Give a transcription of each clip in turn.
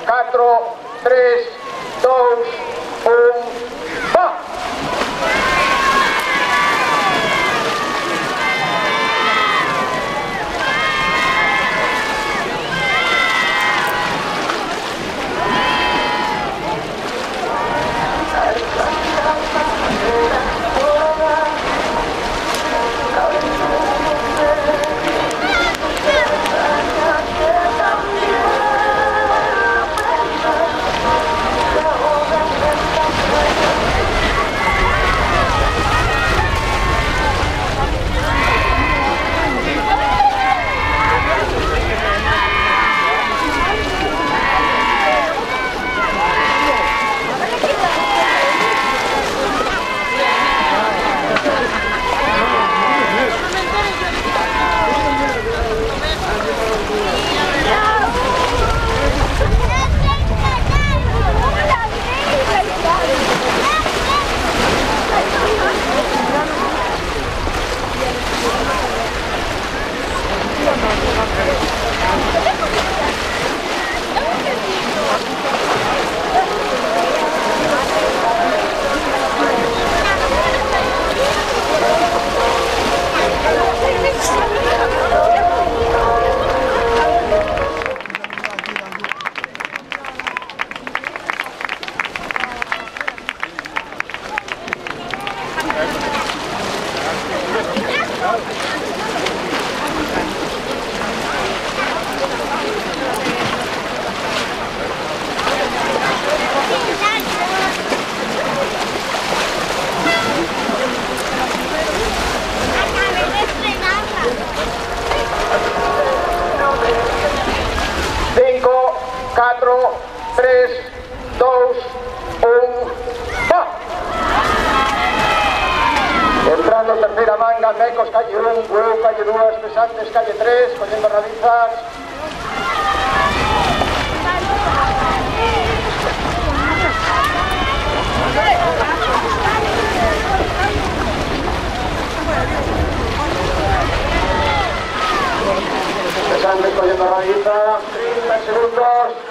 4, 3, 2, 1, va! Tercera manga, Mecos, calle 1, Huevo, calle 2, Pesantes, calle 3, cogiendo realizas. Pesantes, cogiendo realizas, 30 segundos.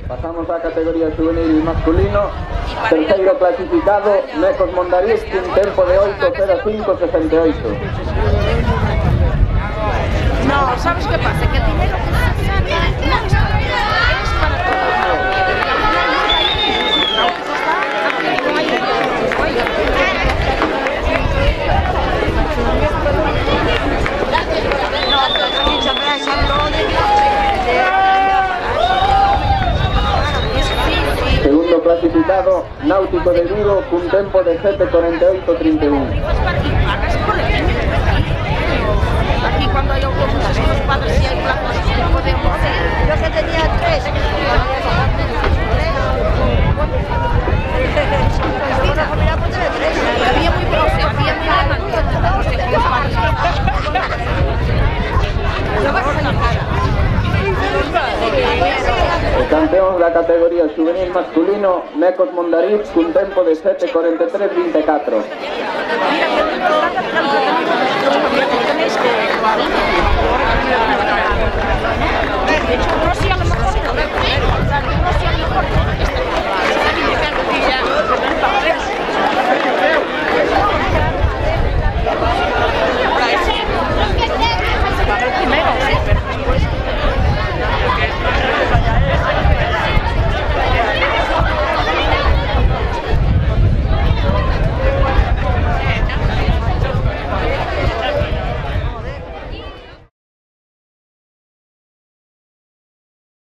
Pasamos a categoría juvenil masculino. Terceiro clasificado, Mecos Mondariz, un tempo de 8:05:68. No, ¿sabes qué pasa? Que el dinero que se saca no es para todo. Segundo clasificado, Náutico de Vigo, un tempo de 7:48:31. Aquí cuando hay autobuses con los padres y hay plazas, no podemos ir. Yo que tenía 3. Había muy profe, había muy El campeón da categoría juvenil masculino, Mecos Mondariz, un tempo de 7:43:24. De hecho,